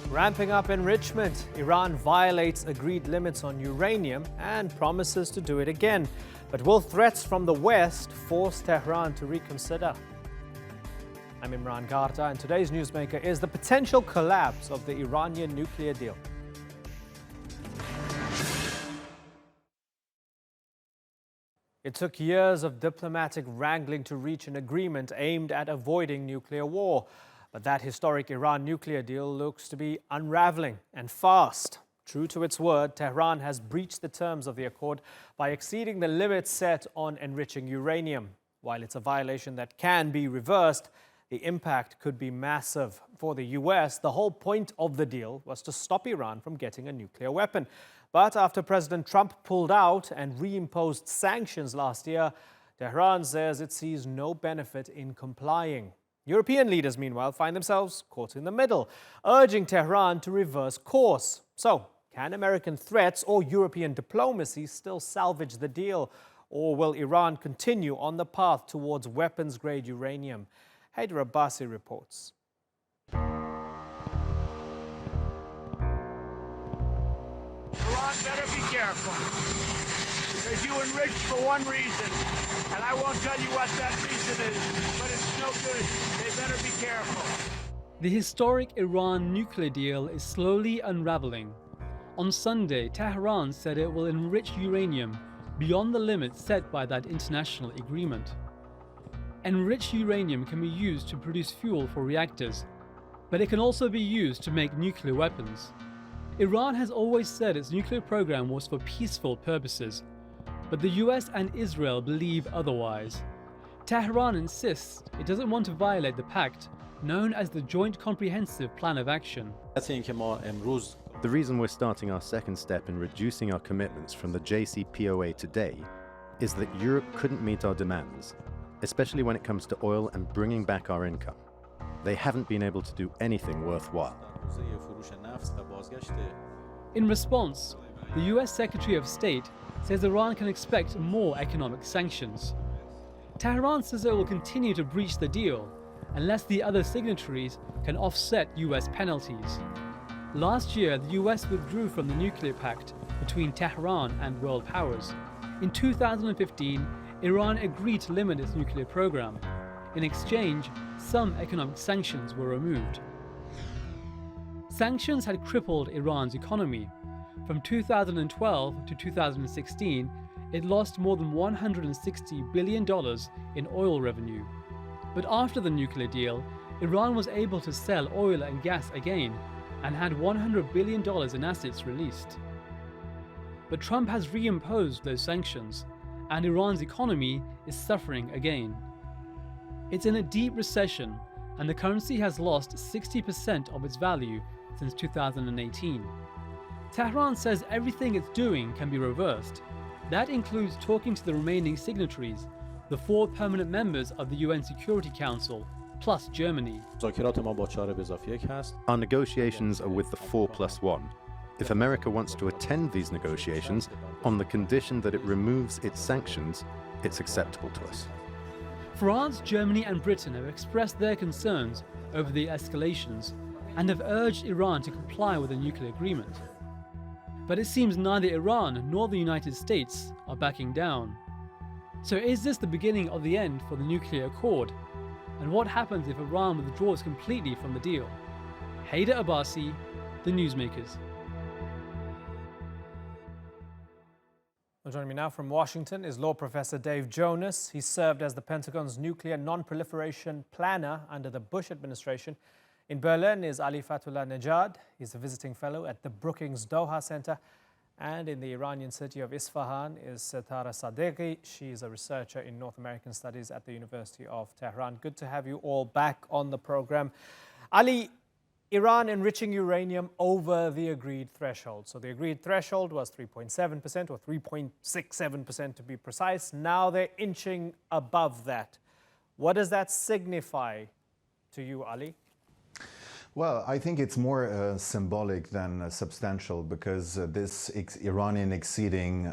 Ramping up enrichment, Iran violates agreed limits on uranium and promises to do it again. But will threats from the West force Tehran to reconsider? I'm Imran Garta, and today's newsmaker is the potential collapse of the Iranian nuclear deal. It took years of diplomatic wrangling to reach an agreement aimed at avoiding nuclear war. But that historic Iran nuclear deal looks to be unraveling, and fast. True to its word, Tehran has breached the terms of the accord by exceeding the limits set on enriching uranium. While it's a violation that can be reversed, the impact could be massive. For the US, the whole point of the deal was to stop Iran from getting a nuclear weapon. But after President Trump pulled out and reimposed sanctions last year, Tehran says it sees no benefit in complying. European leaders, meanwhile, find themselves caught in the middle, urging Tehran to reverse course. So, can American threats or European diplomacy still salvage the deal? Or will Iran continue on the path towards weapons-grade uranium? Haider Abbasi reports. Iran better be careful, because you enrich for one reason, and I won't tell you what that reason is, but it's no good. They better be careful. The historic Iran nuclear deal is slowly unraveling. On Sunday, Tehran said it will enrich uranium beyond the limits set by that international agreement. Enriched uranium can be used to produce fuel for reactors, but it can also be used to make nuclear weapons. Iran has always said its nuclear program was for peaceful purposes, but the US and Israel believe otherwise. Tehran insists it doesn't want to violate the pact, known as the Joint Comprehensive Plan of Action. The reason we're starting our second step in reducing our commitments from the JCPOA today is that Europe couldn't meet our demands, especially when it comes to oil and bringing back our income. They haven't been able to do anything worthwhile. In response, the US Secretary of State says Iran can expect more economic sanctions. Tehran says it will continue to breach the deal unless the other signatories can offset US penalties. Last year, the US withdrew from the nuclear pact between Tehran and world powers. In 2015, Iran agreed to limit its nuclear program. In exchange, some economic sanctions were removed. Sanctions had crippled Iran's economy. From 2012 to 2016, it lost more than $160 billion in oil revenue. But after the nuclear deal, Iran was able to sell oil and gas again and had $100 billion in assets released. But Trump has reimposed those sanctions, and Iran's economy is suffering again. It's in a deep recession, and the currency has lost 60% of its value since 2018. Tehran says everything it's doing can be reversed. That includes talking to the remaining signatories, the 4 permanent members of the UN Security Council, plus Germany. Our negotiations are with the 4+1. If America wants to attend these negotiations on the condition that it removes its sanctions, it's acceptable to us. France, Germany and Britain have expressed their concerns over the escalations and have urged Iran to comply with the nuclear agreement. But it seems neither Iran nor the United States are backing down. So is this the beginning of the end for the nuclear accord? And what happens if Iran withdraws completely from the deal? Haider Abbasi, The Newsmakers. Well, joining me now from Washington is law professor Dave Jonas. He served as the Pentagon's nuclear non-proliferation planner under the Bush administration. In Berlin is Ali Fatullah Nejad. He's a visiting fellow at the Brookings Doha Center. And in the Iranian city of Isfahan is Setara Sadeghi. She's a researcher in North American Studies at the University of Tehran. Good to have you all back on the program. Ali, Iran enriching uranium over the agreed threshold. So the agreed threshold was 3.7% or 3.67% to be precise. Now they're inching above that. What does that signify to you, Ali? Well, I think it's more symbolic than substantial, because this Iranian exceeding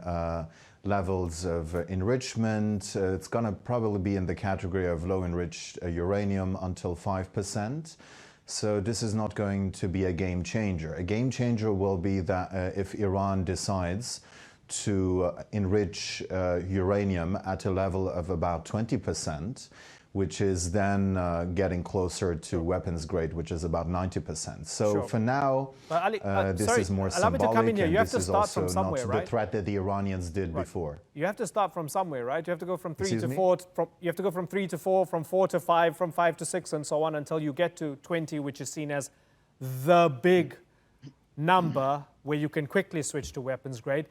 levels of enrichment, it's going to probably be in the category of low enriched uranium until 5%. So this is not going to be a game changer. A game changer will be that if Iran decides to enrich uranium at a level of about 20%, which is then getting closer to weapons grade, which is about 90%. So Sure. for now, Ali, this sorry, is more allow me to come symbolic, in here. and You have this to is start also from somewhere, not right? the threat that the Iranians did Right. before. You have to start from somewhere, right? You have to go from 3 Excuse to me? 4. You have to go from 3 to 4, from 4 to 5, from 5 to 6, and so on until you get to 20, which is seen as the big number where you can quickly switch to weapons grade.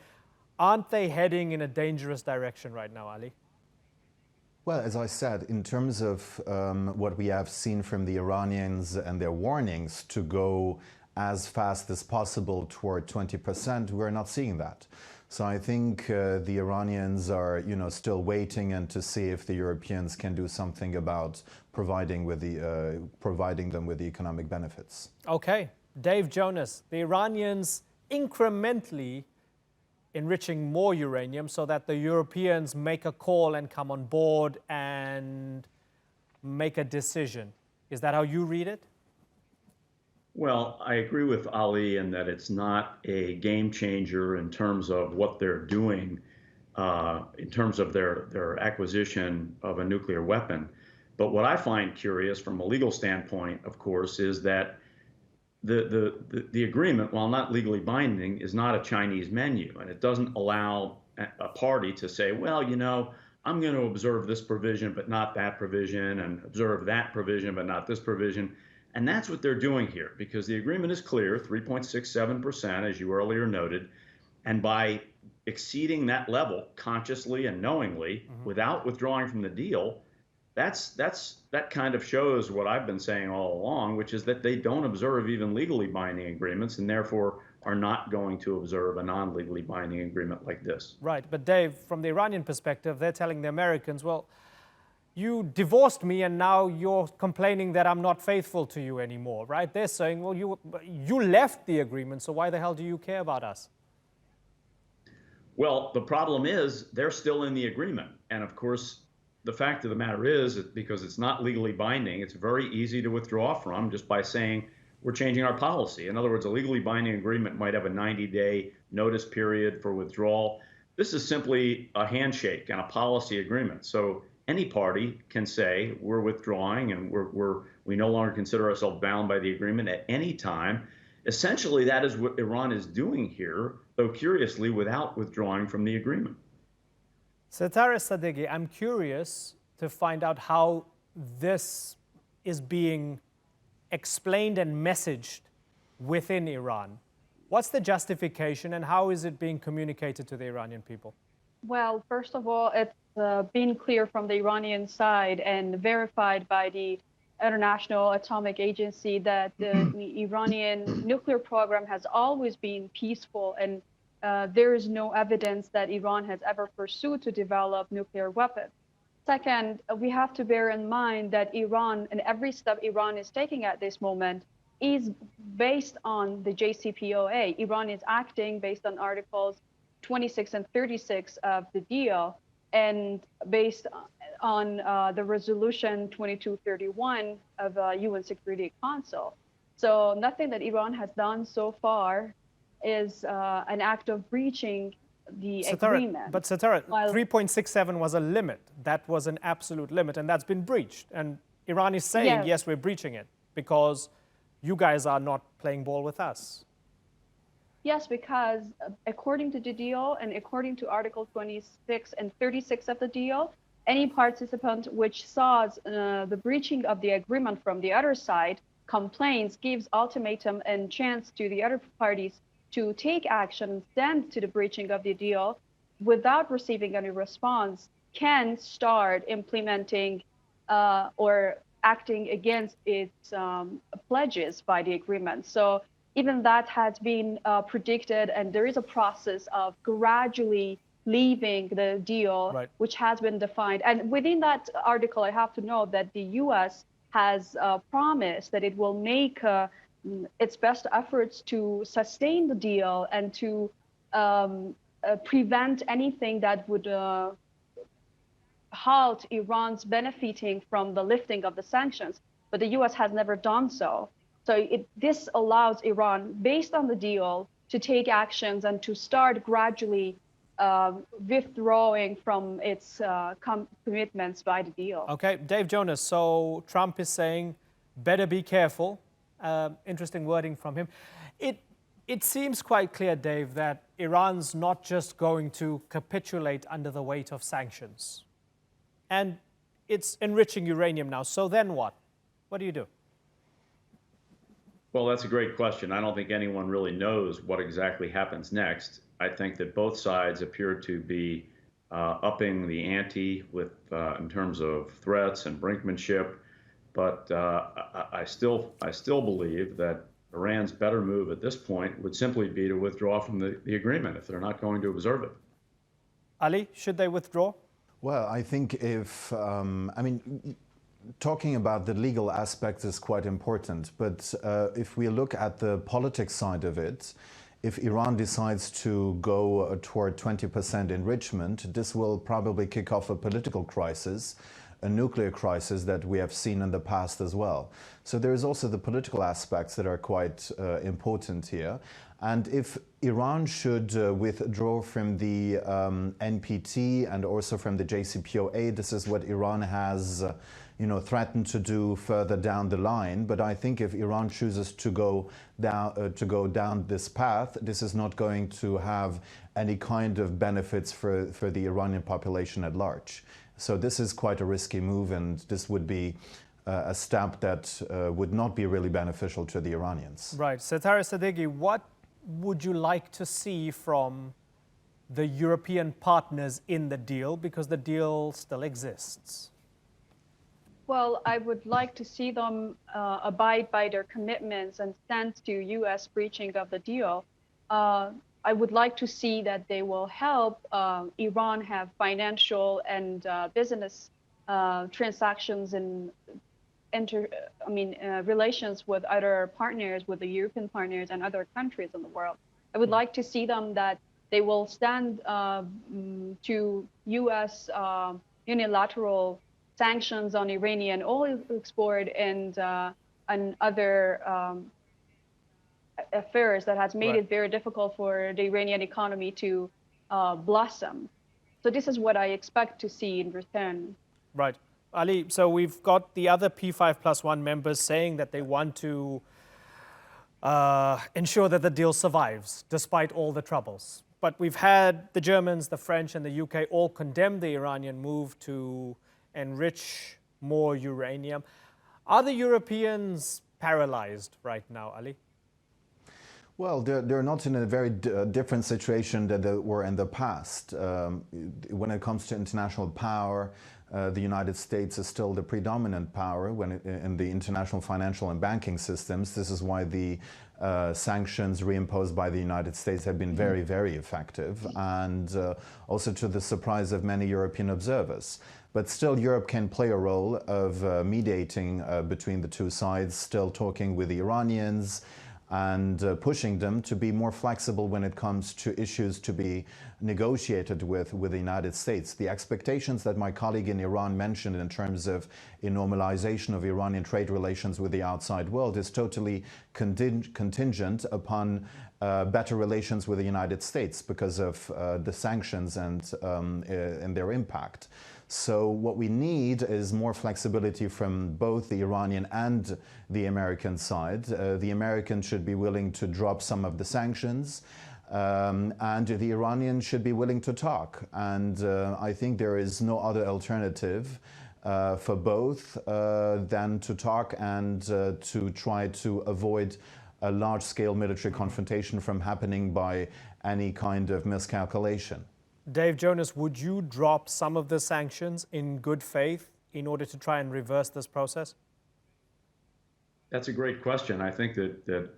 Aren't they heading in a dangerous direction right now, Ali? Well, as I said, in terms of what we have seen from the Iranians and their warnings to go as fast as possible toward 20%, we're not seeing that. So I think the Iranians are, still waiting and to see if the Europeans can do something about providing them with the economic benefits. Okay, Dave Jonas, the Iranians incrementally enriching more uranium so that the Europeans make a call and come on board and make a decision. Is that how you read it? Well, I agree with Ali in that it's not a game changer in terms of what they're doing, in terms of their acquisition of a nuclear weapon. But what I find curious from a legal standpoint, of course, is that the agreement, while not legally binding, is not a Chinese menu, and it doesn't allow a party to say, well, I'm going to observe this provision but not that provision, and observe that provision but not this provision. And that's what they're doing here, because the agreement is clear, 3.67%, as you earlier noted, and by exceeding that level consciously and knowingly without withdrawing from the deal, that kind of shows what I've been saying all along, which is that they don't observe even legally binding agreements and therefore are not going to observe a non-legally binding agreement like this. Right, but Dave, from the Iranian perspective, they're telling the Americans, well, you divorced me and now you're complaining that I'm not faithful to you anymore, right? They're saying, well, you left the agreement, so why the hell do you care about us? Well, the problem is they're still in the agreement. And of course, the fact of the matter is that because it's not legally binding, it's very easy to withdraw from just by saying we're changing our policy. In other words, a legally binding agreement might have a 90-day notice period for withdrawal. This is simply a handshake and a policy agreement. So any party can say we're withdrawing and we no longer consider ourselves bound by the agreement at any time. Essentially, that is what Iran is doing here, though curiously without withdrawing from the agreement. Satara Sadeghi, I'm curious to find out how this is being explained and messaged within Iran. What's the justification and how is it being communicated to the Iranian people? Well, first of all, it's been clear from the Iranian side and verified by the International Atomic Agency that the Iranian nuclear program has always been peaceful, and there is no evidence that Iran has ever pursued to develop nuclear weapons. Second, we have to bear in mind that Iran, and every step Iran is taking at this moment, is based on the JCPOA. Iran is acting based on Articles 26 and 36 of the deal, and based on the resolution 2231 of UN Security Council. So nothing that Iran has done so far is an act of breaching the agreement. But Satara, 3.67 was a limit. That was an absolute limit, and that's been breached. And Iran is saying, yes, we're breaching it because you guys are not playing ball with us. Yes, because according to the deal and according to Article 26 and 36 of the deal, any participant which saws the breaching of the agreement from the other side complains, gives ultimatum and chance to the other parties to take action and stand to the breaching of the deal without receiving any response, can start implementing or acting against its pledges by the agreement. So even that has been predicted, and there is a process of gradually leaving the deal, which has been defined. And within that article, I have to note that the U.S. has promised that it will make its best efforts to sustain the deal and to prevent anything that would halt Iran's benefiting from the lifting of the sanctions. But the U.S. has never done so. So this allows Iran, based on the deal, to take actions and to start gradually withdrawing from its commitments by the deal. Okay, Dave Jonas, so Trump is saying, better be careful. Interesting wording from him. It seems quite clear, Dave, that Iran's not just going to capitulate under the weight of sanctions. And it's enriching uranium now. So then what? What do you do? Well, that's a great question. I don't think anyone really knows what exactly happens next. I think that both sides appear to be upping the ante with in terms of threats and brinkmanship. But I still believe that Iran's better move at this point would simply be to withdraw from the agreement if they're not going to observe it. Ali, should they withdraw? Well, I think if, talking about the legal aspects is quite important, but if we look at the politics side of it, if Iran decides to go toward 20% enrichment, this will probably kick off a political crisis, a nuclear crisis that we have seen in the past as well. So there is also the political aspects that are quite important here. And if Iran should withdraw from the NPT and also from the JCPOA, this is what Iran has threatened to do further down the line. But I think if Iran chooses to go down this path, this is not going to have any kind of benefits for the Iranian population at large. So this is quite a risky move, and this would be a step that would not be really beneficial to the Iranians. Right. Satara Sadeghi, what would you like to see from the European partners in the deal, because the deal still exists? Well, I would like to see them abide by their commitments and stand to U.S. breaching of the deal. I would like to see that they will help Iran have financial and business transactions and relations with other partners, with the European partners and other countries in the world. I would like to see them that they will stand to U.S. Unilateral sanctions on Iranian oil export and other affairs that has made it very difficult for the Iranian economy to blossom. So this is what I expect to see in return. Right. Ali, so we've got the other P5+1 members saying that they want to ensure that the deal survives despite all the troubles. But we've had the Germans, the French, and the UK all condemn the Iranian move to enrich more uranium. Are the Europeans paralyzed right now, Ali? Well, they're not in a very different situation than they were in the past. When it comes to international power, the United States is still the predominant power in the international financial and banking systems. This is why the sanctions reimposed by the United States have been very, very effective, and also to the surprise of many European observers. But still, Europe can play a role of mediating between the two sides, still talking with the Iranians, and pushing them to be more flexible when it comes to issues to be negotiated with the United States. The expectations that my colleague in Iran mentioned in terms of a normalization of Iranian trade relations with the outside world is totally contingent upon better relations with the United States because of the sanctions and their impact. So what we need is more flexibility from both the Iranian and the American side. The Americans should be willing to drop some of the sanctions, and the Iranians should be willing to talk. And I think there is no other alternative for both than to talk and to try to avoid a large-scale military confrontation from happening by any kind of miscalculation. Dave Jonas, would you drop some of the sanctions in good faith in order to try and reverse this process? That's a great question. I think that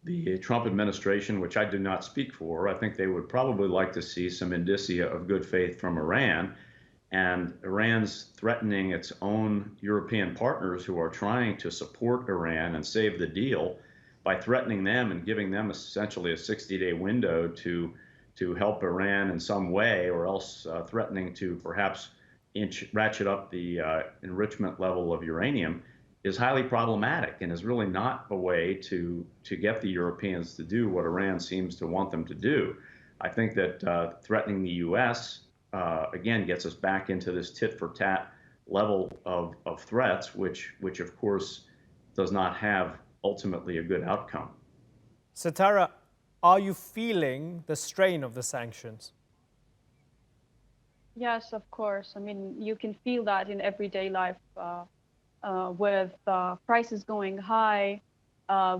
the Trump administration, which I do not speak for, I think they would probably like to see some indicia of good faith from Iran. And Iran's threatening its own European partners who are trying to support Iran and save the deal by threatening them and giving them essentially a 60-day window to help Iran in some way, or else threatening to perhaps ratchet up the enrichment level of uranium, is highly problematic and is really not a way to get the Europeans to do what Iran seems to want them to do. I think that threatening the U.S. Again gets us back into this tit-for-tat level of threats, which of course does not have ultimately a good outcome. Sitara, are you feeling the strain of the sanctions? Yes, of course. I mean, you can feel that in everyday life with prices going high,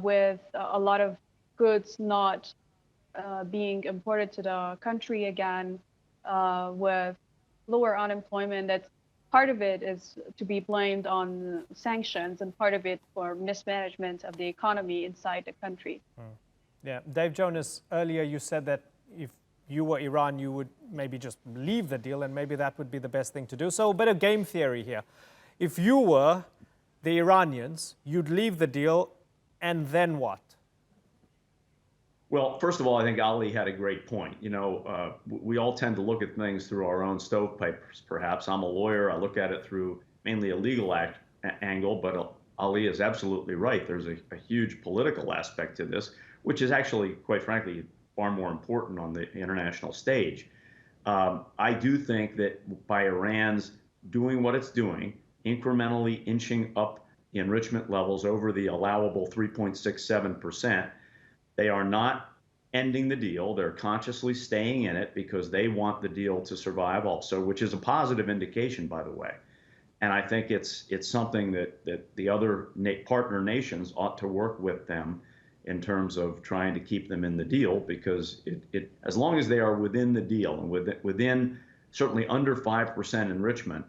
with a lot of goods not being imported to the country again, with lower unemployment. That's part of it is to be blamed on sanctions, and part of it for mismanagement of the economy inside the country. Yeah, Dave Jonas, earlier you said that if you were Iran, you would maybe just leave the deal, and maybe that would be the best thing to do. So a bit of game theory here. If you were the Iranians, you'd leave the deal, and then what? Well, first of all, I think Ali had a great point. You know, we all tend to look at things through our own stovepipes, perhaps. I'm a lawyer. I look at it through mainly a legal angle, but Ali is absolutely right. There's a huge political aspect to this, which is actually, quite frankly, far more important on the international stage. I do think that by Iran's doing what it's doing, incrementally inching up the enrichment levels over the allowable 3.67%, they are not ending the deal. They're consciously staying in it because they want the deal to survive also, which is a positive indication, by the way. And I think it's something that the other partner nations ought to work with them in terms of trying to keep them in the deal, because as long as they are within the deal and within certainly under 5% enrichment,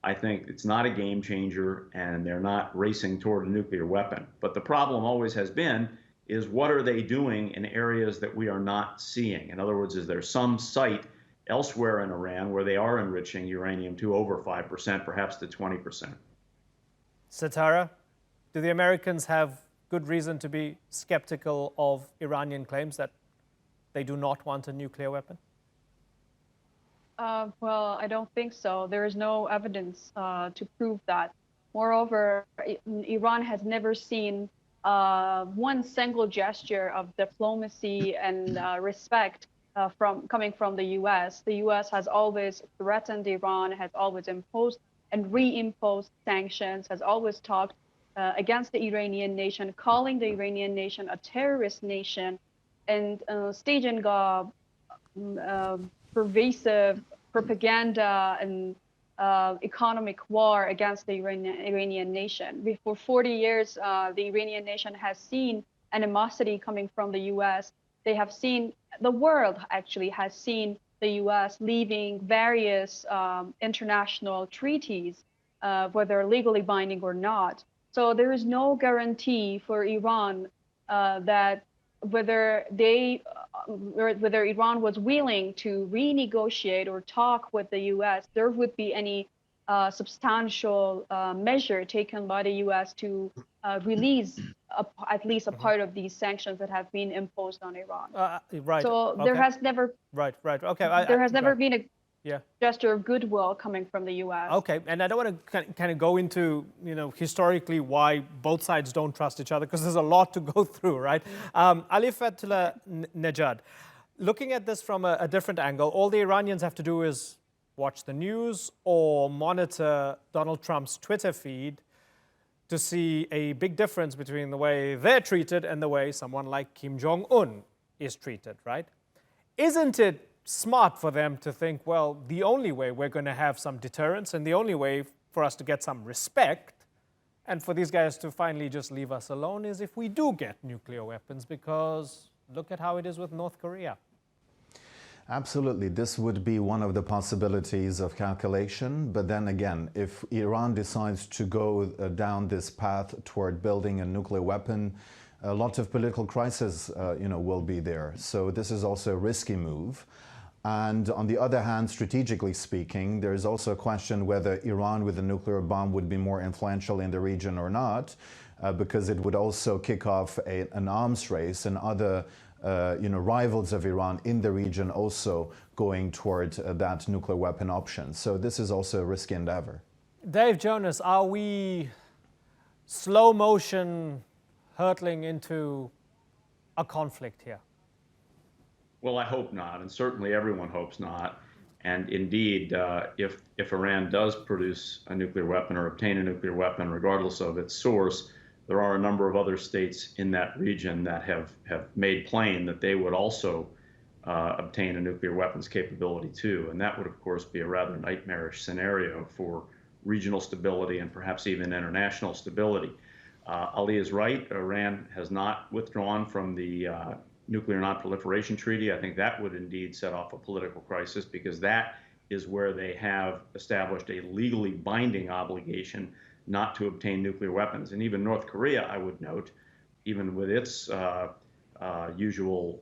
I think it's not a game changer and they're not racing toward a nuclear weapon. But the problem always has been is what are they doing in areas that we are not seeing? In other words, is there some site elsewhere in Iran where they are enriching uranium to over 5%, perhaps to 20%? Sitara, do the Americans have good reason to be skeptical of Iranian claims that they do not want a nuclear weapon? Well, I don't think so. There is no evidence to prove that. Moreover, Iran has never seen one single gesture of diplomacy and respect coming from the U.S. The U.S. has always threatened Iran, has always imposed and reimposed sanctions, has always talked against the Iranian nation, calling the Iranian nation a terrorist nation, and staging pervasive propaganda and economic war against the Iranian nation. For 40 years, the Iranian nation has seen animosity coming from the U.S. They have seen, the world actually has seen the U.S. leaving various international treaties, whether legally binding or not. So there is no guarantee for Iran that whether Iran was willing to renegotiate or talk with the U.S., there would be any substantial measure taken by the U.S. to release at least a part of these sanctions that have been imposed on Iran. Right. So there has never Okay. There has never been a yeah. gesture of goodwill coming from the U.S. Okay, and I don't want to kind of go into, historically why both sides don't trust each other, because there's a lot to go through, right? Ali Fethullah Nejad, looking at this from a different angle, all the Iranians have to do is watch the news or monitor Donald Trump's Twitter feed to see a big difference between the way they're treated and the way someone like Kim Jong-un is treated, right? Isn't it smart for them to think, well, the only way we're going to have some deterrence and the only way for us to get some respect and for these guys to finally just leave us alone is if we do get nuclear weapons, because look at how it is with North Korea. Absolutely. This would be one of the possibilities of calculation. But then again, if Iran decides to go down this path toward building a nuclear weapon, a lot of political crisis, will be there. So this is also a risky move. And on the other hand, strategically speaking, there is also a question whether Iran with a nuclear bomb would be more influential in the region or not, because it would also kick off an arms race and other rivals of Iran in the region also going toward that nuclear weapon option. So this is also a risky endeavor. Dave Jonas, are we slow motion hurtling into a conflict here? Well, I hope not, and certainly everyone hopes not. And indeed, if Iran does produce a nuclear weapon or obtain a nuclear weapon, regardless of its source, there are a number of other states in that region that have made plain that they would also obtain a nuclear weapons capability too. And that would, of course, be a rather nightmarish scenario for regional stability and perhaps even international stability. Ali is right. Iran has not withdrawn from the Nuclear Non-Proliferation Treaty. I think that would indeed set off a political crisis, because that is where they have established a legally binding obligation not to obtain nuclear weapons. And even North Korea, I would note, even with its usual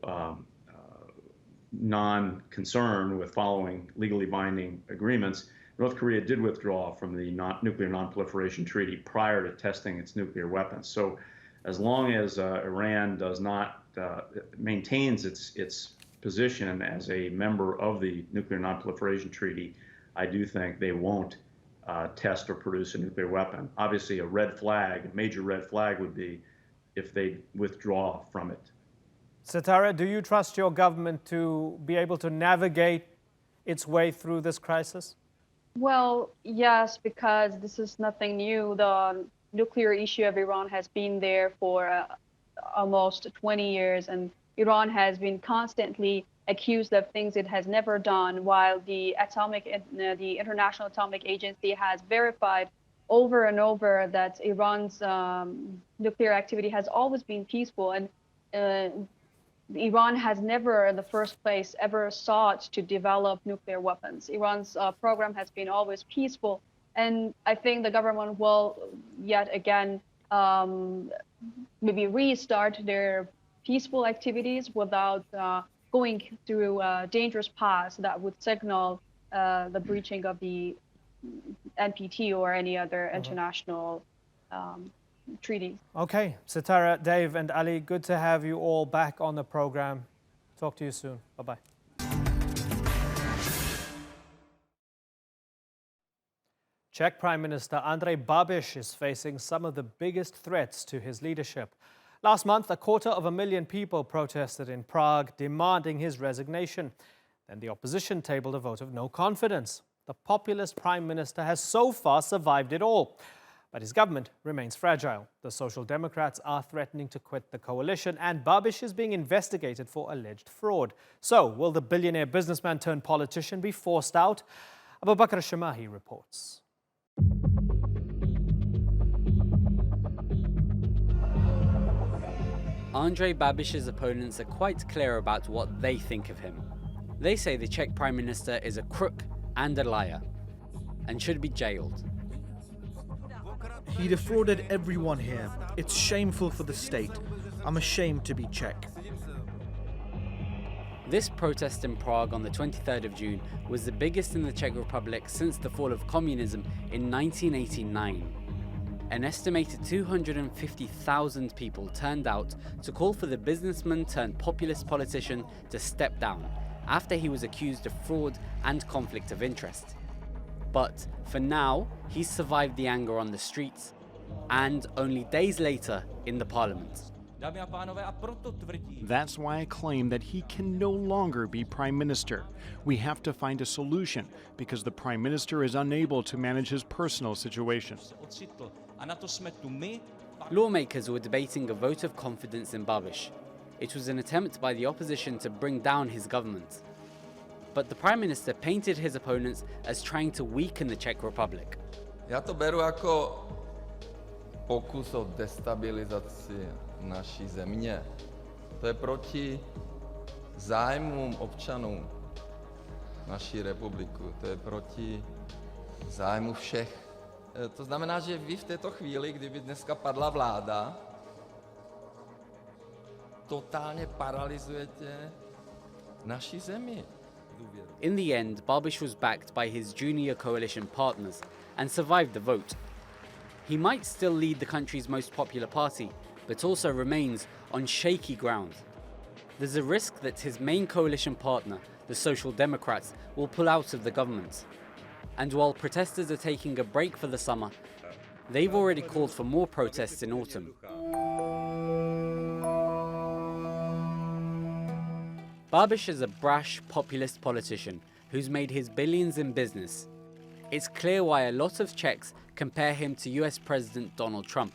non-concern with following legally binding agreements, North Korea did withdraw from the Nuclear Non-Proliferation Treaty prior to testing its nuclear weapons. So as long as Iran does not maintains its position as a member of the Nuclear Non-Proliferation Treaty, I do think they won't test or produce a nuclear weapon. Obviously, a major red flag would be if they withdraw from it. Sitara, do you trust your government to be able to navigate its way through this crisis? Well, yes, because this is nothing new. The nuclear issue of Iran has been there for almost 20 years, and Iran has been constantly accused of things it has never done, while the International Atomic Agency has verified over and over that Iran's nuclear activity has always been peaceful. And Iran has never, in the first place, ever sought to develop nuclear weapons. Iran's program has been always peaceful. And I think the government will yet again maybe restart their peaceful activities without going through dangerous paths that would signal the breaching of the NPT or any other international treaties. Okay, Sitara, Dave and Ali, good to have you all back on the program. Talk to you soon. Bye-bye. Czech Prime Minister Andrej Babis is facing some of the biggest threats to his leadership. Last month, 250,000 people protested in Prague demanding his resignation. Then the opposition tabled a vote of no confidence. The populist Prime Minister has so far survived it all. But his government remains fragile. The Social Democrats are threatening to quit the coalition, and Babis is being investigated for alleged fraud. So, will the billionaire businessman turned politician be forced out? Abubakar Shamahi reports. Andrej Babis's opponents are quite clear about what they think of him. They say the Czech Prime Minister is a crook and a liar, and should be jailed. He defrauded everyone here. It's shameful for the state. I'm ashamed to be Czech. This protest in Prague on the 23rd of June was the biggest in the Czech Republic since the fall of communism in 1989. An estimated 250,000 people turned out to call for the businessman turned populist politician to step down after he was accused of fraud and conflict of interest. But for now, he's survived the anger on the streets and only days later in the parliament. That's why I claim that he can no longer be Prime Minister. We have to find a solution because the Prime Minister is unable to manage his personal situation. Lawmakers were debating a vote of confidence in Babis. It was an attempt by the opposition to bring down his government. But the Prime Minister painted his opponents as trying to weaken the Czech Republic. Já to beru jako pokus o destabilizaci naší země. To je proti zájmům občanů naší republiky. To je proti zájmu všech. To znamená, že vy v této chvíli, kdyby dneska padla vláda, totálně paralyzujete naši zemi. In the end, Babis was backed by his junior coalition partners and survived the vote. He might still lead the country's most popular party, but also remains on shaky ground. There's a risk that his main coalition partner, the Social Democrats, will pull out of the government. And while protesters are taking a break for the summer, They've already called for more protests in autumn. Babis is a brash, populist politician who's made his billions in business. It's clear why a lot of Czechs compare him to US President Donald Trump.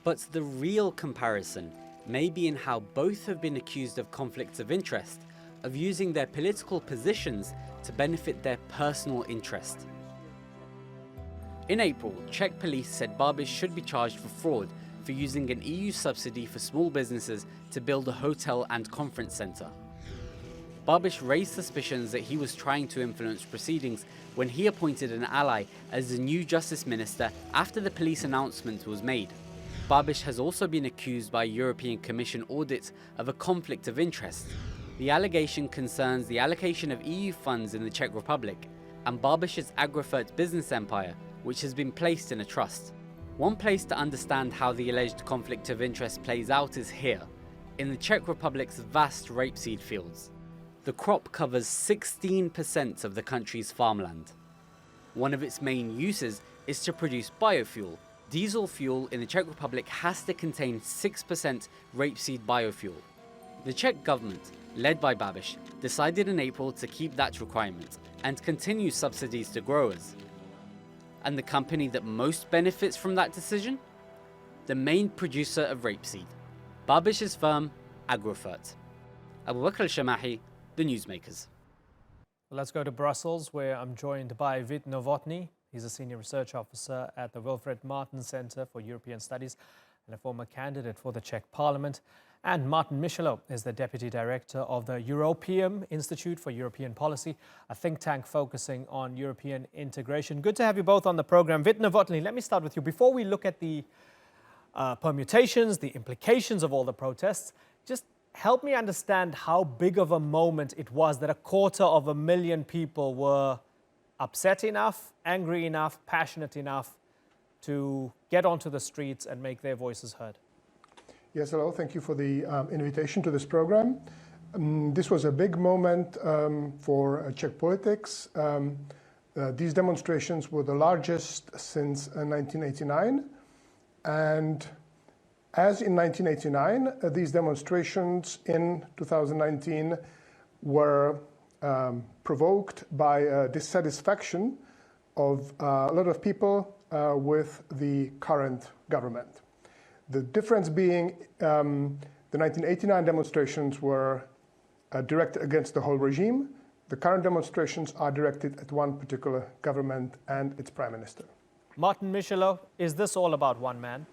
But the real comparison may be in how both have been accused of conflicts of interest, of using their political positions to benefit their personal interest. In April, Czech police said Babis should be charged for fraud for using an EU subsidy for small businesses to build a hotel and conference centre. Babis raised suspicions that he was trying to influence proceedings when he appointed an ally as the new justice minister after the police announcement was made. Babis has also been accused by a European Commission audit of a conflict of interest. The allegation concerns the allocation of EU funds in the Czech Republic and Babis's Agrofert business empire, which has been placed in a trust. One place to understand how the alleged conflict of interest plays out is here, in the Czech Republic's vast rapeseed fields. The crop covers 16% of the country's farmland. One of its main uses is to produce biofuel. Diesel fuel in the Czech Republic has to contain 6% rapeseed biofuel. The Czech government, led by Babis, decided in April to keep that requirement and continue subsidies to growers. And the company that most benefits from that decision? The main producer of rapeseed, Babis's firm, Agrofert. Abubakar Shamahi, The Newsmakers. Let's go to Brussels, where I'm joined by Vít Novotný. He's a senior research officer at the Wilfred Martin Center for European Studies and a former candidate for the Czech Parliament. And Martin Michelot is the deputy director of the Europeum Institute for European Policy, a think tank focusing on European integration. Good to have you both on the program. Vít Novotný, let me start with you. Before we look at the permutations, the implications of all the protests, just help me understand how big of a moment it was that 250,000 people were upset enough, angry enough, passionate enough to get onto the streets and make their voices heard. Yes, hello. Thank you for the invitation to this program. This was a big moment for Czech politics. These demonstrations were the largest since 1989. And as in 1989, these demonstrations in 2019 were provoked by dissatisfaction of a lot of people with the current government. The difference being the 1989 demonstrations were directed against the whole regime. The current demonstrations are directed at one particular government and its prime minister. Martin Michelot, is this all about one man?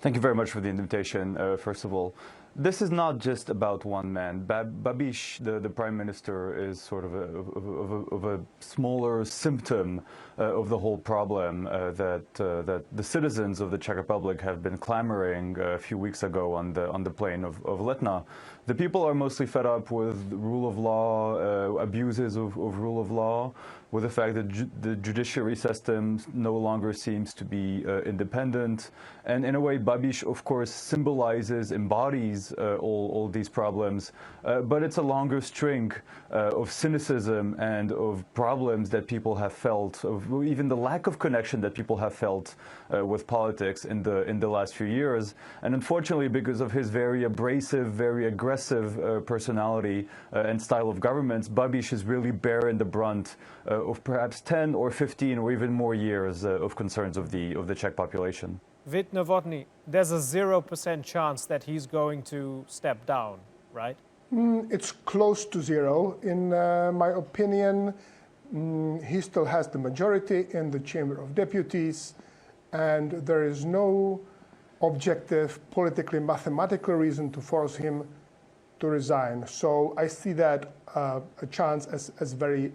Thank you very much for the invitation, first of all. This is not just about one man. Babis, the prime minister, is sort of a smaller symptom of the whole problem that the citizens of the Czech Republic have been clamoring a few weeks ago on the plain of Letna. The people are mostly fed up with rule of law, abuses of rule of law, with the fact that the judiciary system no longer seems to be independent. And in a way, Babis, of course, embodies all these problems. But it's a longer string of cynicism and of problems that people have felt, of even the lack of connection that people have felt with politics in the last few years. And unfortunately, because of his very abrasive, very aggressive personality and style of government, Babis is really bearing the brunt of perhaps 10 or 15 or even more years of concerns of the Czech population. Vít Novotný, there's a 0% chance that he's going to step down, right? It's close to zero. In my opinion, he still has the majority in the Chamber of Deputies, and there is no objective, politically mathematical reason to force him to resign. So I see that a chance as very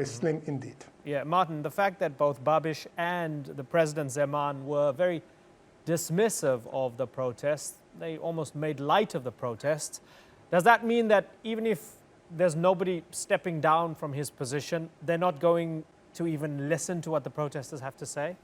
slim indeed. Yeah, Martin, the fact that both Babis and the President Zeman were very dismissive of the protests, they almost made light of the protests. Does that mean that even if there's nobody stepping down from his position, they're not going to even listen to what the protesters have to say?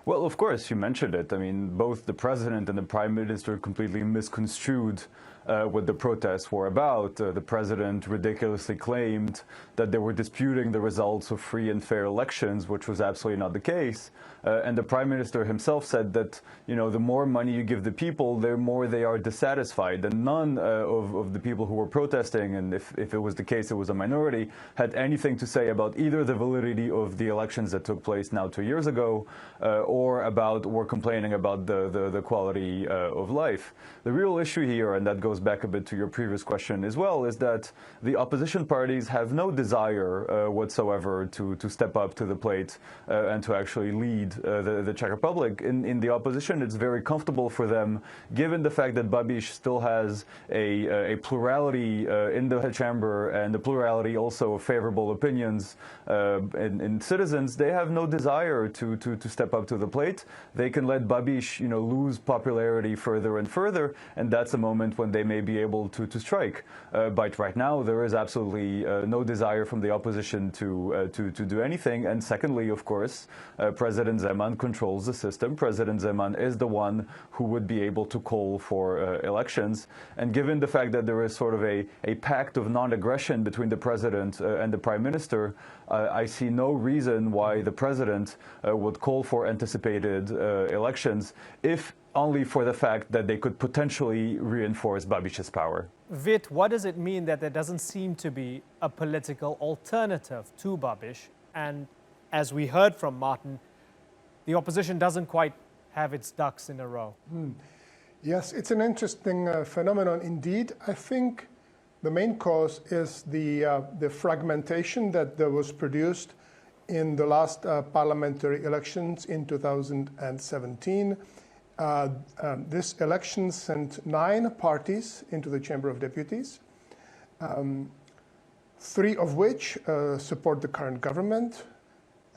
Well, of course, you mentioned it. I mean, both the president and the prime minister completely misconstrued what the protests were about. The president ridiculously claimed that they were disputing the results of free and fair elections, which was absolutely not the case. And the prime minister himself said that, you know, the more money you give the people, the more they are dissatisfied. And none of the people who were protesting, and if it was the case, it was a minority, had anything to say about either the validity of the elections that took place now 2 years ago, or complaining about the quality of life. The real issue here, and that goes back a bit to your previous question as well, is that the opposition parties have no desire whatsoever to step up to the plate and to actually lead the Czech Republic. In the opposition, it's very comfortable for them, given the fact that Babis still has a plurality in the chamber and a plurality also of favorable opinions in citizens. They have no desire to step up to the plate. They can let Babis, you know, lose popularity further and further, and that's a moment when they may be able to strike. But right now, there is absolutely no desire from the opposition to do anything. And secondly, of course, President Zeman controls the system. President Zeman is the one who would be able to call for elections. And given the fact that there is sort of a pact of non-aggression between the president and the prime minister, I see no reason why the president would call for anticipated elections, if only for the fact that they could potentially reinforce Babis's power. Vit, what does it mean that there doesn't seem to be a political alternative to Babis? And as we heard from Martin, the opposition doesn't quite have its ducks in a row. Yes, it's an interesting phenomenon indeed. I think the main cause is the fragmentation that was produced in the last parliamentary elections in 2017. This election sent 9 parties into the Chamber of Deputies, 3 of which support the current government,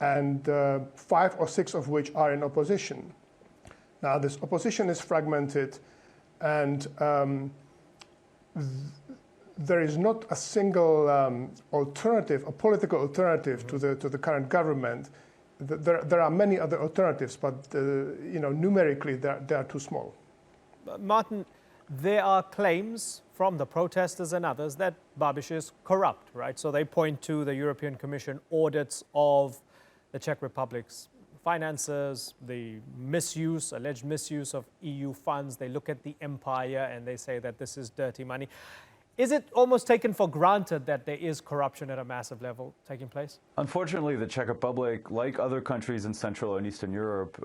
and 5 or 6 of which are in opposition. Now, this opposition is fragmented, and there is not a single alternative, a political alternative to the current government. There are many other alternatives, but you know, numerically they are too small. Martin, there are claims from the protesters and others that Babis is corrupt, right? So they point to the European Commission audits of the Czech Republic's finances, the misuse, alleged misuse of EU funds. They look at the empire and they say that this is dirty money. Is it almost taken for granted that there is corruption at a massive level taking place? Unfortunately, the Czech Republic, like other countries in Central and Eastern Europe,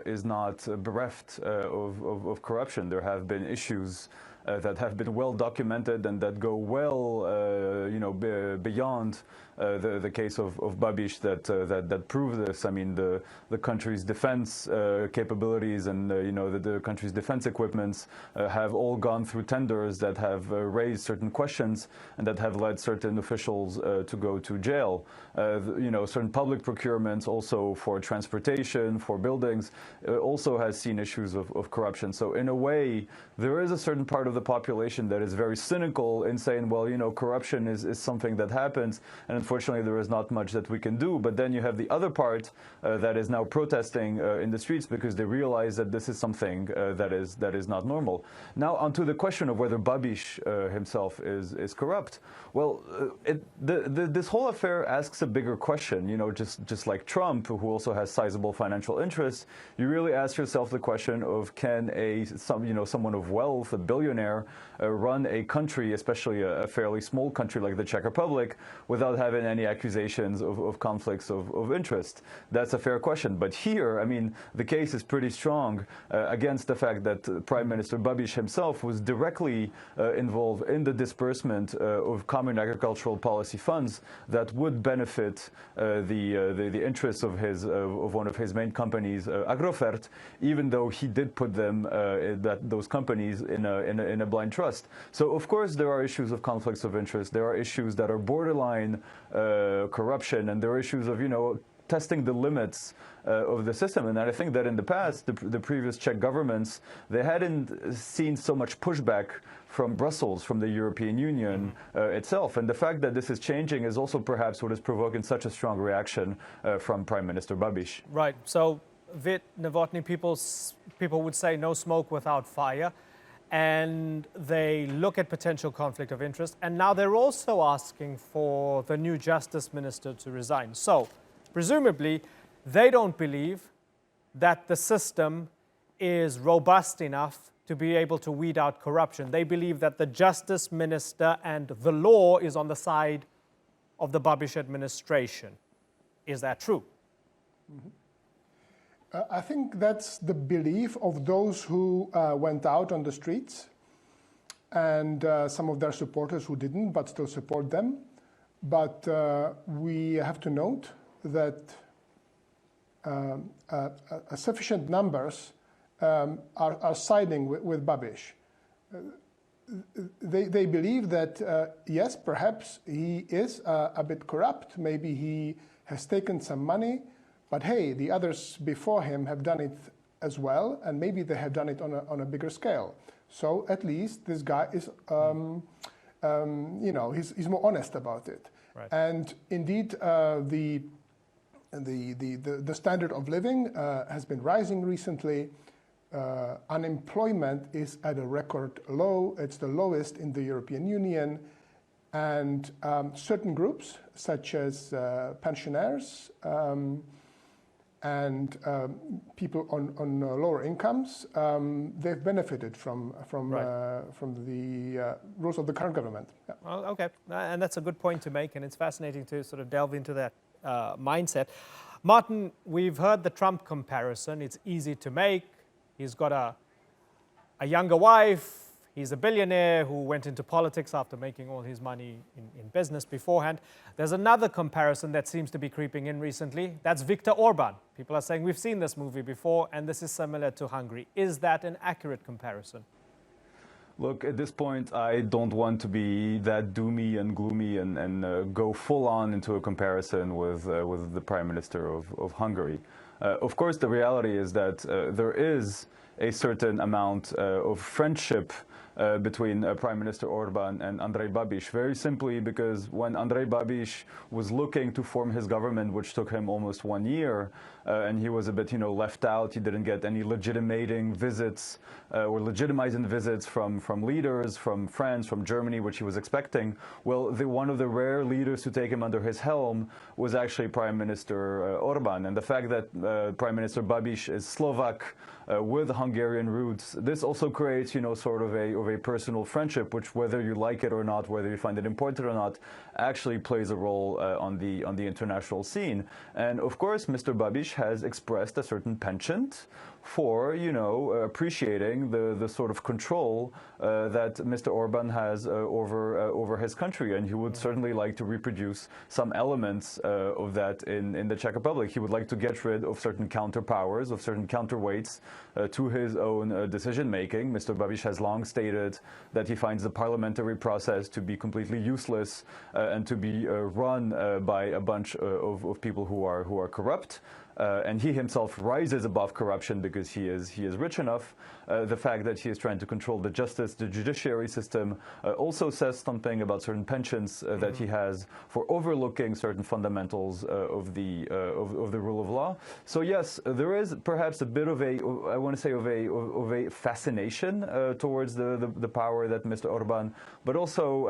is not bereft of corruption. There have been issues that have been well documented and that go well, you know, beyond the case of Babis that prove this. I mean, the country's defense capabilities and you know the country's defense equipments have all gone through tenders that have raised certain questions and that have led certain officials to go to jail. You know, certain public procurements also for transportation, for buildings, also has seen issues of corruption. So in a way, there is a certain part of the population that is very cynical in saying, well, you know, corruption is something that happens, and unfortunately there is not much that we can do. But then you have the other part that is now protesting in the streets because they realize that this is something that is not normal. Now onto the question of whether Babis himself is corrupt. Well, this whole affair asks a bigger question. You know, just like Trump, who also has sizable financial interests, you really ask yourself the question of, can someone of wealth, a billionaire, run a country, especially a fairly small country like the Czech Republic, without having any accusations of conflicts of interest? That's a fair question. But here, I mean, the case is pretty strong against the fact that Prime Minister Babis himself was directly involved in the disbursement of common agricultural policy funds that would benefit the interests of one of his main companies, Agrofert, even though he did put them those companies in a blind trust. So of course there are issues of conflicts of interest. There are issues that are borderline corruption, and there are issues of, you know, testing the limits of the system. And I think that in the past, the previous Czech governments, they hadn't seen so much pushback from Brussels, from the European Union itself. And the fact that this is changing is also perhaps what is provoking such a strong reaction from Prime Minister Babis. Right. So Vit, Novotny, people would say no smoke without fire, and they look at potential conflict of interest, and now they're also asking for the new justice minister to resign. So, presumably, they don't believe that the system is robust enough to be able to weed out corruption. They believe that the justice minister and the law is on the side of the Babis administration. Is that true? I think that's the belief of those who went out on the streets, and some of their supporters who didn't but still support them. But we have to note that sufficient numbers are siding with Babis. They believe that, yes, perhaps he is a bit corrupt, maybe he has taken some money, but hey, the others before him have done it as well, and maybe they have done it on a bigger scale. So at least this guy is, he's more honest about it. Right. And indeed, the standard of living has been rising recently. Unemployment is at a record low. It's the lowest in the European Union. And certain groups, such as pensioners and people on lower incomes, they've benefited from the rules of the current government. Yeah. Well, okay, and that's a good point to make, and it's fascinating to sort of delve into that mindset. Martin, we've heard the Trump comparison. It's easy to make. He's got a younger wife. He's a billionaire who went into politics after making all his money in business beforehand. There's another comparison that seems to be creeping in recently. That's Viktor Orban. People are saying we've seen this movie before, and this is similar to Hungary. Is that an accurate comparison? Look, at this point, I don't want to be that doomy and gloomy and go full on into a comparison with the Prime Minister of Hungary. Of course, the reality is that there is a certain amount of friendship between Prime Minister Orban and Andrej Babis, very simply because when Andrej Babis was looking to form his government, which took him almost 1 year, and he was a bit, left out, he didn't get any legitimating visits or legitimizing visits from leaders, from France, from Germany, which he was expecting. Well, one of the rare leaders to take him under his helm was actually Prime Minister Orban. And the fact that Prime Minister Babis is Slovak with Hungarian roots, this also creates, sort of a personal friendship, which, whether you like it or not, whether you find it important or not, actually plays a role on the international scene. And of course, Mr. Babis has expressed a certain penchant for, appreciating the sort of control that Mr. Orban has over his country, and he would certainly like to reproduce some elements of that in the Czech Republic. He would like to get rid of certain counterpowers, of certain counterweights to his own decision-making. Mr. Babis has long stated that he finds the parliamentary process to be completely useless and to be run by a bunch of people who are corrupt. And he himself rises above corruption because he is rich enough. The fact that he is trying to control the judiciary system also says something about certain penchants that he has for overlooking certain fundamentals of the rule of law. So yes, there is perhaps a bit of a fascination towards the power that Mr. Orban, but also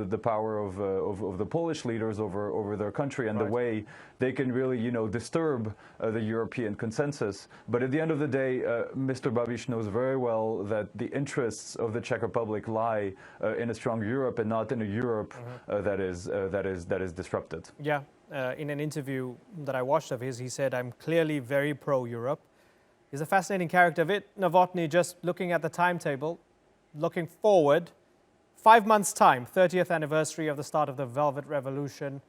the power of the Polish leaders over their country and the way they can really disturb the European consensus. But at the end of the day, Mr. Babis knows very well that the interests of the Czech Republic lie in a strong Europe and not in a Europe that is disrupted. Yeah, in an interview that I watched of his, he said, "I'm clearly very pro-Europe." He's a fascinating character. Vit, Novotny, just looking at the timetable, looking forward, 5 months' time, 30th anniversary of the start of the Velvet Revolution.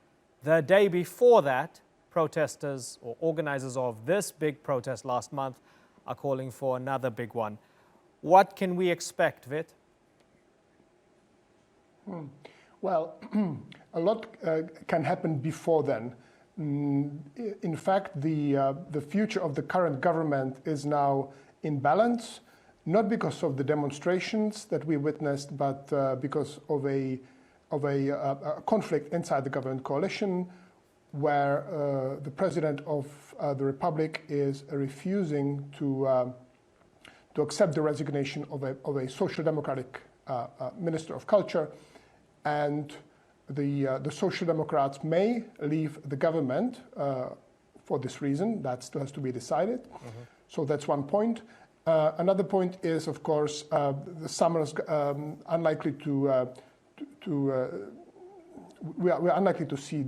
The day before that, protesters or organizers of this big protest last month are calling for another big one. What can we expect, Vit? Well, a lot can happen before then. In fact, the future of the current government is now in balance, not because of the demonstrations that we witnessed, but because of a conflict inside the government coalition. where the President of the Republic is refusing to accept the resignation of a Social Democratic Minister of Culture, and the Social Democrats may leave the government for this reason. That still has to be decided. So that's one point. Another point is, of course, the summer is unlikely we're unlikely to see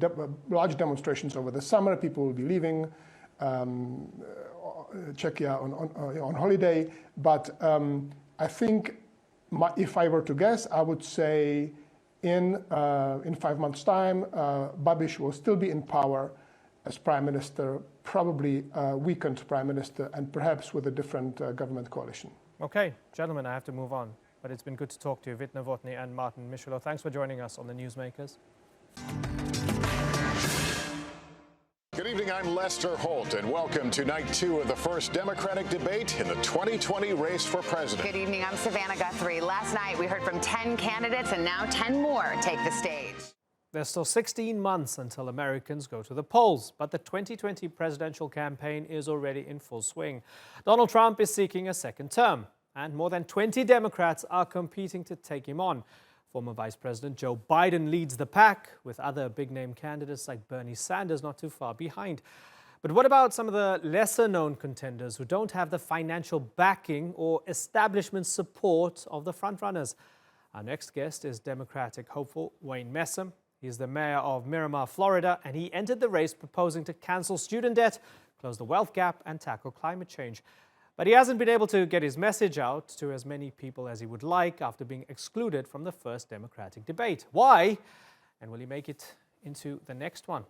large demonstrations over the summer. People will be leaving Czechia on holiday. But I think, if I were to guess, I would say in 5 months' time, Babis will still be in power as Prime Minister, probably a weakened Prime Minister, and perhaps with a different government coalition. Okay, gentlemen, I have to move on. But it's been good to talk to you, Wit Novotny and Martin Michelot. Thanks for joining us on the Newsmakers. Good evening, I'm Lester Holt, and welcome to night 2 of the first Democratic debate in the 2020 race for president. Good evening, I'm Savannah Guthrie. Last night we heard from 10 candidates, and now 10 more take the stage. There's still 16 months until Americans go to the polls, but the 2020 presidential campaign is already in full swing. Donald Trump is seeking a second term, and more than 20 Democrats are competing to take him on. Former Vice President Joe Biden leads the pack, with other big-name candidates like Bernie Sanders not too far behind. But what about some of the lesser-known contenders who don't have the financial backing or establishment support of the frontrunners? Our next guest is Democratic hopeful Wayne Messam. He's the mayor of Miramar, Florida, and he entered the race proposing to cancel student debt, close the wealth gap, and tackle climate change. But he hasn't been able to get his message out to as many people as he would like after being excluded from the first Democratic debate. Why? And will he make it into the next one?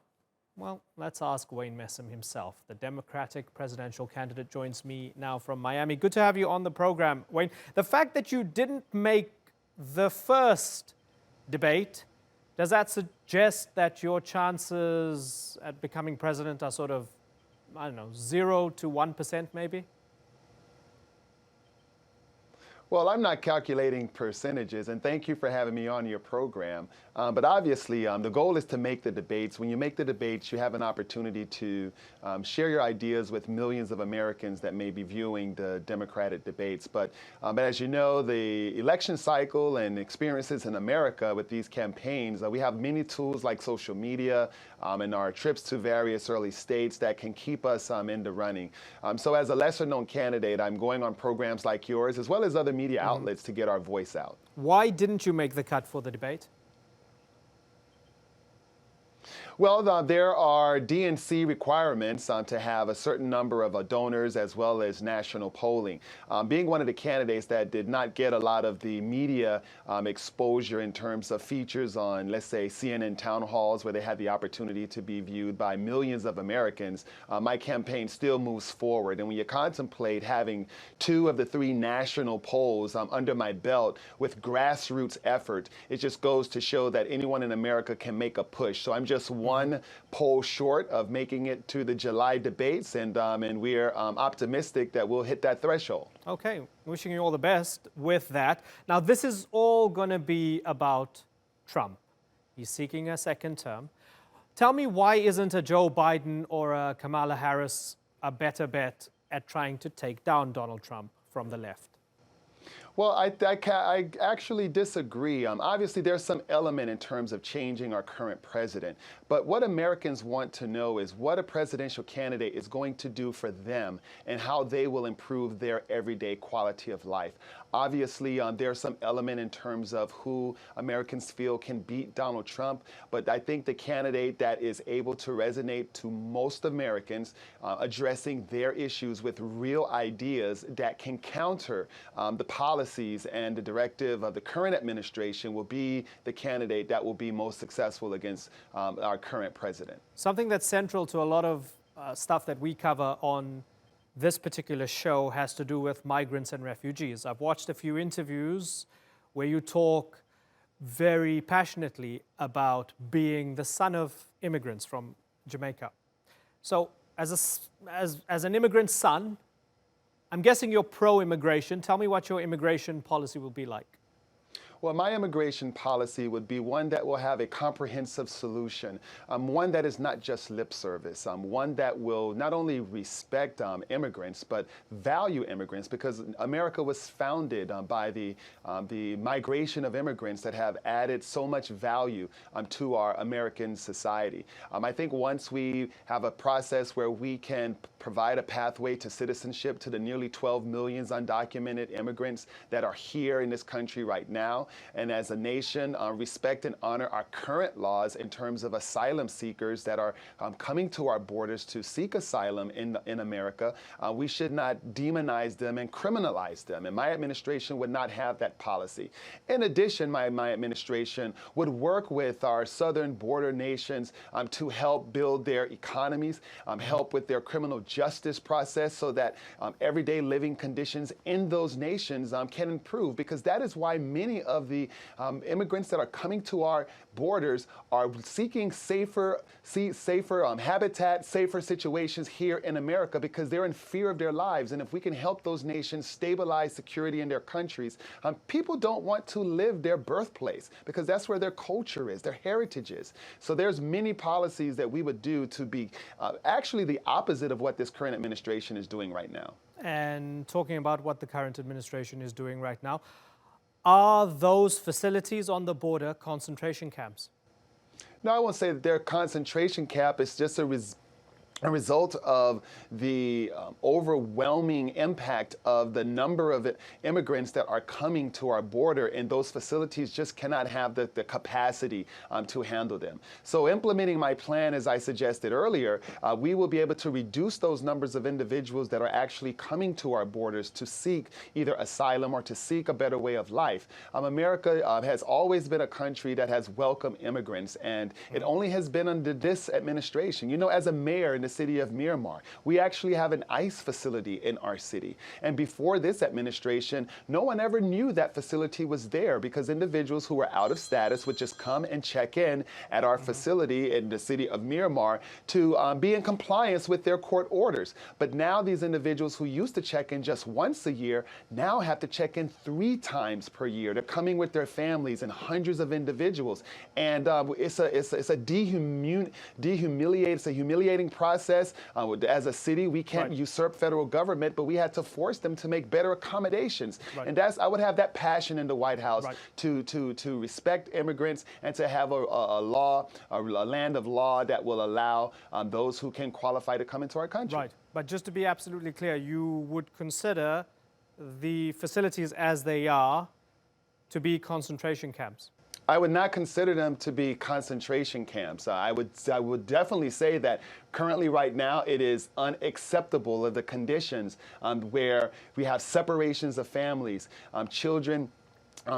Well, let's ask Wayne Messam himself. The Democratic presidential candidate joins me now from Miami. Good to have you on the program, Wayne. The fact that you didn't make the first debate, does that suggest that your chances at becoming president are sort of, I don't know, 0 to 1% maybe? Well, I'm not calculating percentages, and thank you for having me on your program. But obviously, the goal is to make the debates. When you make the debates, you have an opportunity to share your ideas with millions of Americans that may be viewing the Democratic debates. But as you know, the election cycle and experiences in America with these campaigns, we have many tools like social media and our trips to various early states that can keep us in the running. So as a lesser-known candidate, I'm going on programs like yours, as well as other media outlets to get our voice out. Why didn't you make the cut for the debate? Well, there are DNC requirements to have a certain number of donors as well as national polling. Being one of the candidates that did not get a lot of the media exposure in terms of features on, let's say, CNN town halls where they had the opportunity to be viewed by millions of Americans, my campaign still moves forward. And when you contemplate having 2 of the 3 national polls under my belt with grassroots effort, it just goes to show that anyone in America can make a push. So I'm just one poll short of making it to the July debates, and we're optimistic that we'll hit that threshold. Okay, wishing you all the best with that. Now, this is all going to be about Trump. He's seeking a second term. Tell me, why isn't a Joe Biden or a Kamala Harris a better bet at trying to take down Donald Trump from the left? Well, I actually disagree. Obviously, there's some element in terms of changing our current president. But what Americans want to know is what a presidential candidate is going to do for them and how they will improve their everyday quality of life. Obviously, there's some element in terms of who Americans feel can beat Donald Trump. But I think the candidate that is able to resonate to most Americans, addressing their issues with real ideas that can counter the policies and the directive of the current administration, will be the candidate that will be most successful against our current president. Something that's central to a lot of stuff that we cover on this particular show has to do with migrants and refugees. I've watched a few interviews where you talk very passionately about being the son of immigrants from Jamaica. So as an immigrant son, I'm guessing you're pro-immigration. Tell me what your immigration policy will be like. Well, my immigration policy would be one that will have a comprehensive solution, one that is not just lip service, one that will not only respect immigrants, but value immigrants, because America was founded by the migration of immigrants that have added so much value to our American society. I think once we have a process where we can provide a pathway to citizenship to the nearly 12 million undocumented immigrants that are here in this country right now, and as a nation respect and honor our current laws in terms of asylum seekers that are coming to our borders to seek asylum in America, we should not demonize them and criminalize them. And my administration would not have that policy. In addition, my administration would work with our southern border nations to help build their economies, help with their criminal justice process so that everyday living conditions in those nations can improve, because that is why many of the immigrants that are coming to our borders are seeking safer habitat, safer situations here in America, because they're in fear of their lives. And if we can help those nations stabilize security in their countries, people don't want to live their birthplace because that's where their culture is, their heritage is. So there's many policies that we would do to be actually the opposite of what this current administration is doing right now. And talking about what the current administration is doing right now, are those facilities on the border concentration camps? No, I won't say that they're concentration camp. It's just a result of the overwhelming impact of the number of immigrants that are coming to our border, and those facilities just cannot have the capacity to handle them. So implementing my plan, as I suggested earlier, we will be able to reduce those numbers of individuals that are actually coming to our borders to seek either asylum or to seek a better way of life. America has always been a country that has welcomed immigrants, and it only has been under this administration. You know, as a mayor in the city of Miramar, we actually have an ICE facility in our city. And before this administration, no one ever knew that facility was there, because individuals who were out of status would just come and check in at our facility in the city of Miramar to be in compliance with their court orders. But now these individuals who used to check in just once a year now have to check in 3 times per year. They're coming with their families and hundreds of individuals. And it's a humiliating process. As a city, we can't usurp federal government, but we had to force them to make better accommodations. And I would have that passion in the White House to respect immigrants and to have a land of law that will allow those who can qualify to come into our country. Right. But just to be absolutely clear, you would consider the facilities as they are to be concentration camps? I would not consider them to be concentration camps. I would definitely say that currently right now it is unacceptable of the conditions where we have separations of families, children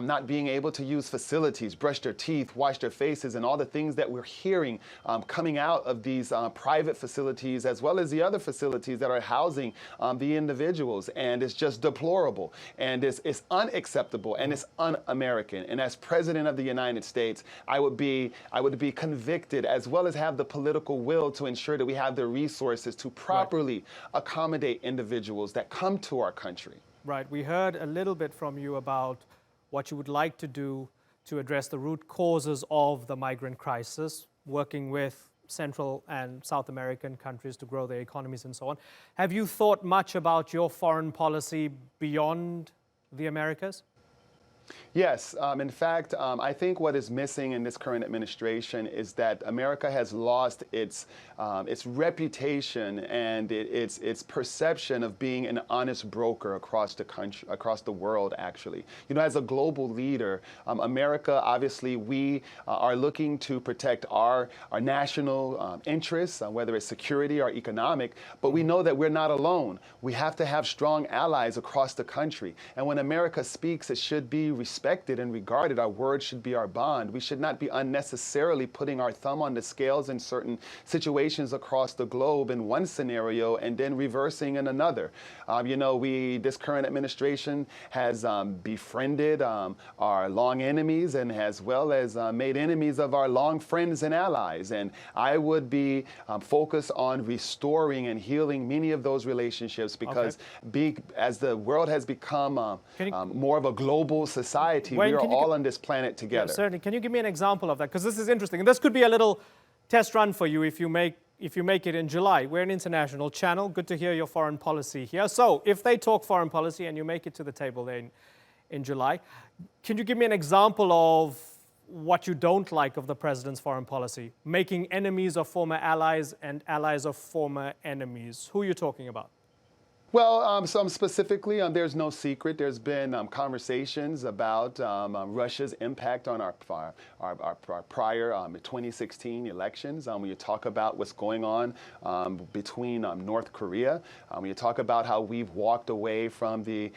not being able to use facilities, brush their teeth, wash their faces, and all the things that we're hearing coming out of these private facilities, as well as the other facilities that are housing the individuals. And it's just deplorable, and it's unacceptable, and it's un-American. And as President of the United States, I would be convicted, as well as have the political will to ensure that we have the resources to properly accommodate individuals that come to our country. Right. We heard a little bit from you about what you would like to do to address the root causes of the migrant crisis, working with Central and South American countries to grow their economies and so on. Have you thought much about your foreign policy beyond the Americas? Yes. In fact, I think what is missing in this current administration is that America has lost its reputation and its perception of being an honest broker across the country, across the world, actually. You know, as a global leader, America, obviously, we are looking to protect our national interests, whether it's security or economic, but we know that we're not alone. We have to have strong allies across the country. And when America speaks, it should be respected and regarded. Our word should be our bond. We should not be unnecessarily putting our thumb on the scales in certain situations across the globe in one scenario and then reversing in another. You know, this current administration has befriended our long enemies and as well as made enemies of our long friends and allies. And I would be focused on restoring and healing many of those relationships, because as the world has become more of a global society, society. Wayne, we are can you all on this planet Yeah, together. certainly. Can you give me an example of that? Because this is interesting. And this could be a little test run for you if you make it in July. We're an international channel. Good to hear your foreign policy here. So if they talk foreign policy and you make it to the table in July, can you give me an example of what you don't like of the president's foreign policy? Making enemies of former allies and allies of former enemies. Who are you talking about? Well, specifically, there's no secret. There's been conversations about Russia's impact on our prior 2016 elections. When you talk about what's going on between North Korea, when you talk about how we've walked away from the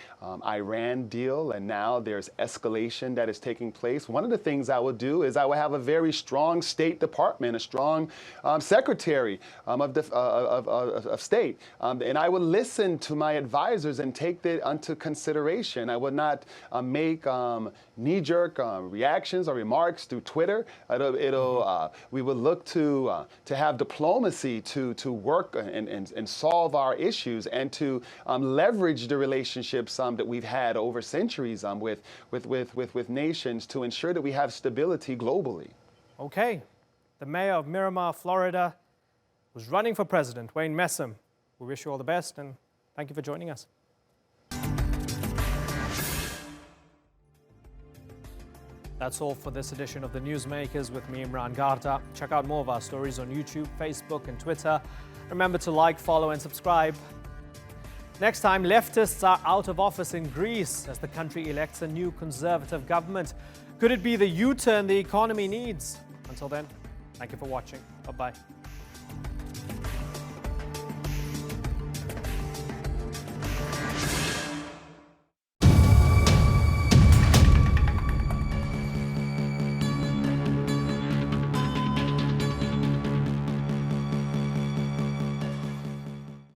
Iran deal and now there's escalation that is taking place, one of the things I would do is I would have a very strong State Department, a strong Secretary of State, and I would listen to my advisors and take that into consideration. I would not make knee-jerk reactions or remarks through Twitter. We would look to have diplomacy to work and solve our issues and to leverage the relationships that we've had over centuries with nations to ensure that we have stability globally. Okay. The mayor of Miramar, Florida, who's running for president, Wayne Messam. We wish you all the best and thank you for joining us. That's all for this edition of The Newsmakers with me, Imran Garta. Check out more of our stories on YouTube, Facebook and Twitter. Remember to like, follow and subscribe. Next time, leftists are out of office in Greece as the country elects a new conservative government. Could it be the U-turn the economy needs? Until then, thank you for watching. Bye-bye.